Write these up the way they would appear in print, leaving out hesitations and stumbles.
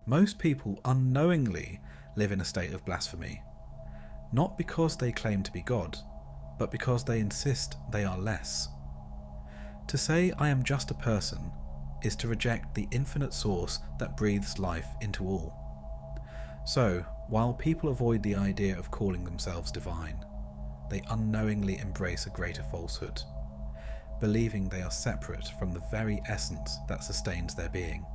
Most people unknowingly live in a state of blasphemy, not because they claim to be God, but because they insist they are less. To say I am just a person is to reject the infinite source that breathes life into all. So, while people avoid the idea of calling themselves divine, they unknowingly embrace a greater falsehood, believing they are separate from the very essence that sustains their being.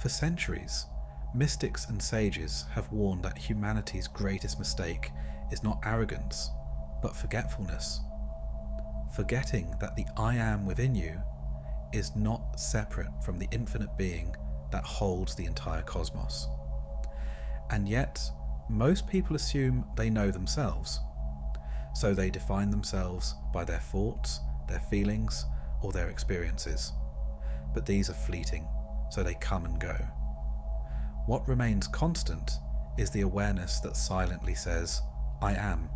For centuries, mystics and sages have warned that humanity's greatest mistake is not arrogance, but forgetfulness. Forgetting that the I am within you is not separate from the infinite being that holds the entire cosmos. And yet, most people assume they know themselves, so they define themselves by their thoughts, their feelings, or their experiences. But these are fleeting, so they come and go. What remains constant is the awareness that silently says, I am.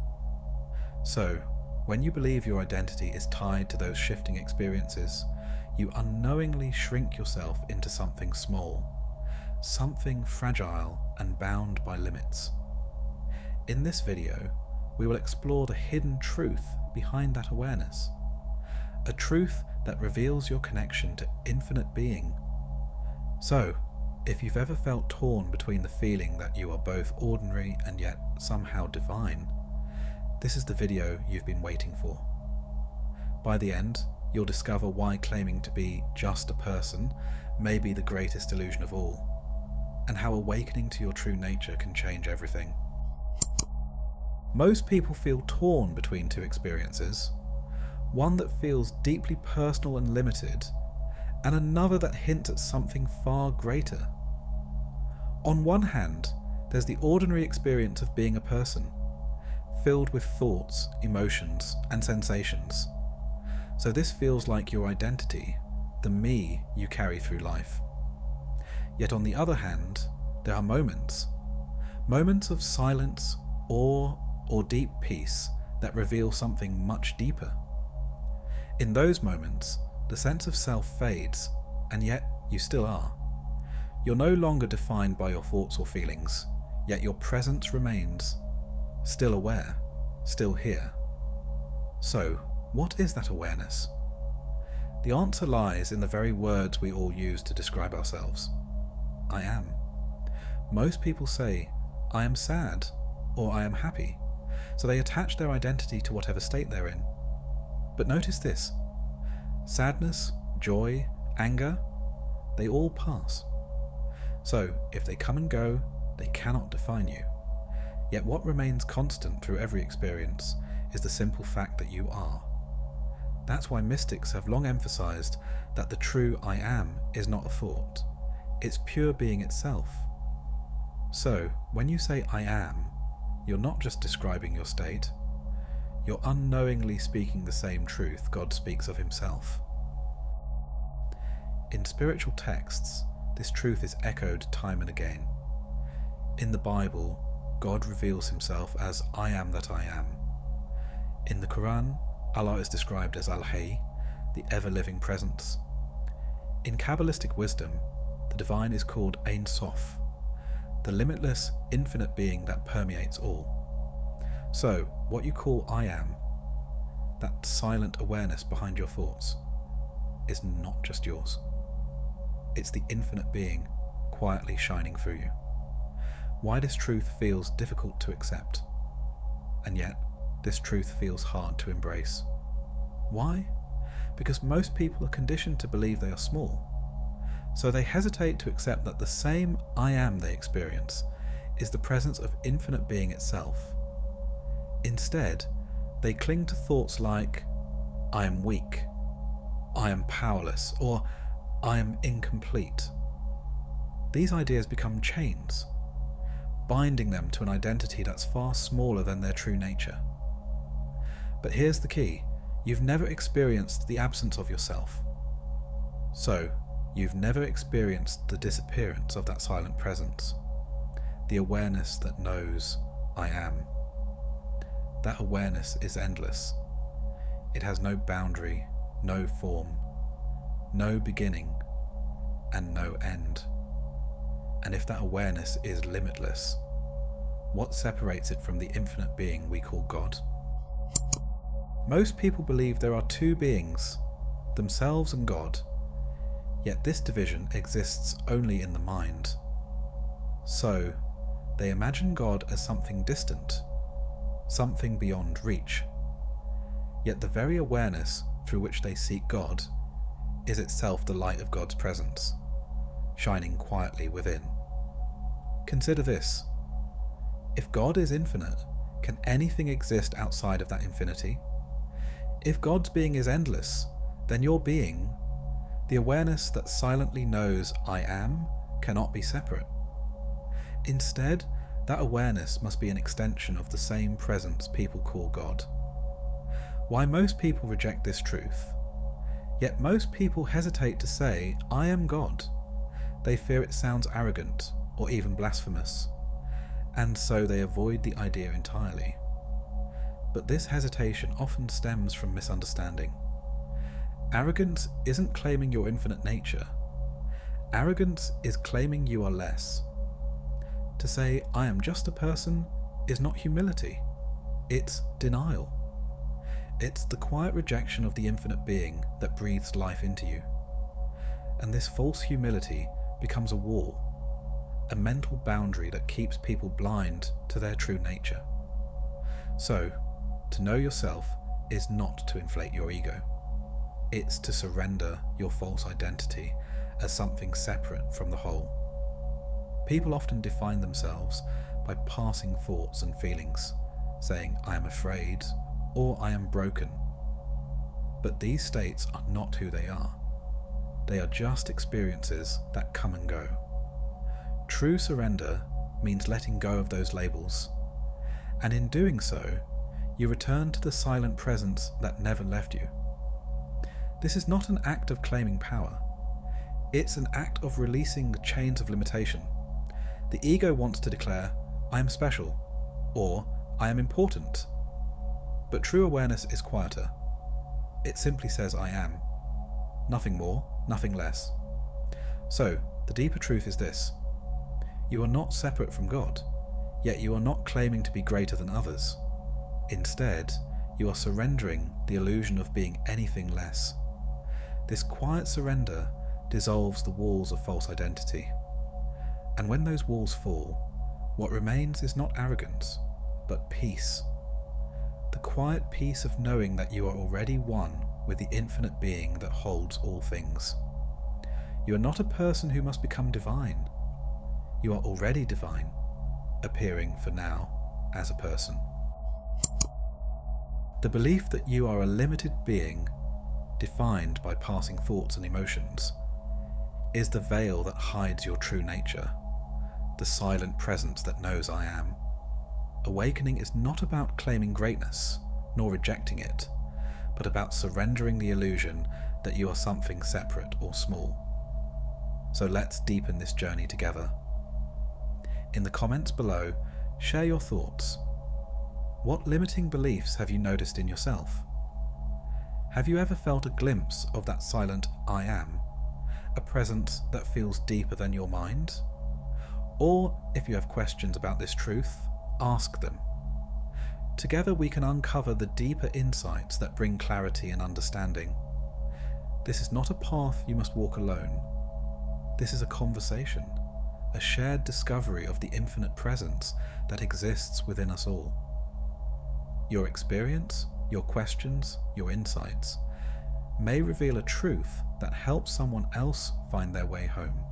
So, when you believe your identity is tied to those shifting experiences, you unknowingly shrink yourself into something small, something fragile and bound by limits. In this video, we will explore the hidden truth behind that awareness, a truth that reveals your connection to infinite being. So, if you've ever felt torn between the feeling that you are both ordinary and yet somehow divine, this is the video you've been waiting for. By the end, you'll discover why claiming to be just a person may be the greatest illusion of all, and how awakening to your true nature can change everything. Most people feel torn between two experiences, one that feels deeply personal and limited, and another that hints at something far greater. On one hand, there's the ordinary experience of being a person, filled with thoughts, emotions, and sensations. So this feels like your identity, the me you carry through life. Yet on the other hand, there are moments of silence, awe, or deep peace that reveal something much deeper. In those moments, the sense of self fades, and yet you still are. You're no longer defined by your thoughts or feelings, yet your presence remains, still aware, still here. So, what is that awareness? The answer lies in the very words we all use to describe ourselves. I am. Most people say, I am sad, or I am happy, so they attach their identity to whatever state they're in. But notice this: sadness, joy, anger, they all pass. So, if they come and go, they cannot define you. Yet what remains constant through every experience is the simple fact that you are. That's why mystics have long emphasized that the true I am is not a thought, it's pure being itself. So, when you say I am, you're not just describing your state, you're unknowingly speaking the same truth God speaks of himself. In spiritual texts, this truth is echoed time and again. In the Bible, God reveals himself as I am that I am. In the Quran, Allah is described as Al-Hayy, the ever-living presence. In Kabbalistic wisdom, the divine is called Ein Sof, the limitless, infinite being that permeates all. So, what you call I am, that silent awareness behind your thoughts, is not just yours. It's the infinite being quietly shining through you. Why this truth feels difficult to accept, and yet this truth feels hard to embrace. Why? Because most people are conditioned to believe they are small, so they hesitate to accept that the same I am they experience is the presence of infinite being itself. Instead, they cling to thoughts like, I am weak, I am powerless, or I am incomplete. These ideas become chains, binding them to an identity that's far smaller than their true nature. But here's the key: you've never experienced the absence of yourself. So, you've never experienced the disappearance of that silent presence, the awareness that knows I am. That awareness is endless. It has no boundary, no form, no beginning, and no end. And if that awareness is limitless, what separates it from the infinite being we call God? Most people believe there are two beings, themselves and God, yet this division exists only in the mind. So, they imagine God as something distant, something beyond reach. Yet the very awareness through which they seek God is itself the light of God's presence, shining quietly within. Consider this. If God is infinite, can anything exist outside of that infinity? If God's being is endless, then your being, the awareness that silently knows I am, cannot be separate. Instead, that awareness must be an extension of the same presence people call God. Why most people reject this truth? Yet most people hesitate to say, I am God. They fear it sounds arrogant or even blasphemous, and so they avoid the idea entirely. But this hesitation often stems from misunderstanding. Arrogance isn't claiming your infinite nature. Arrogance is claiming you are less. To say, I am just a person, is not humility. It's denial. It's the quiet rejection of the infinite being that breathes life into you. And this false humility becomes a wall, a mental boundary that keeps people blind to their true nature. So, to know yourself is not to inflate your ego. It's to surrender your false identity as something separate from the whole. People often define themselves by passing thoughts and feelings, saying, I am afraid, or I am broken. But these states are not who they are. They are just experiences that come and go. True surrender means letting go of those labels, and in doing so, you return to the silent presence that never left you. This is not an act of claiming power. It's an act of releasing the chains of limitation. The ego wants to declare, I am special, or I am important. But true awareness is quieter. It simply says I am. Nothing more, nothing less. So, the deeper truth is this. You are not separate from God, yet you are not claiming to be greater than others. Instead, you are surrendering the illusion of being anything less. This quiet surrender dissolves the walls of false identity. And when those walls fall, what remains is not arrogance, but peace. The quiet peace of knowing that you are already one with the infinite being that holds all things. You are not a person who must become divine. You are already divine, appearing for now as a person. The belief that you are a limited being, defined by passing thoughts and emotions, is the veil that hides your true nature, the silent presence that knows I am. Awakening is not about claiming greatness, nor rejecting it, but about surrendering the illusion that you are something separate or small. So let's deepen this journey together. In the comments below, share your thoughts. What limiting beliefs have you noticed in yourself? Have you ever felt a glimpse of that silent I am, a presence that feels deeper than your mind? Or, if you have questions about this truth, ask them. Together we can uncover the deeper insights that bring clarity and understanding. This is not a path you must walk alone. This is a conversation, a shared discovery of the infinite presence that exists within us all. Your experience, your questions, your insights may reveal a truth that helps someone else find their way home.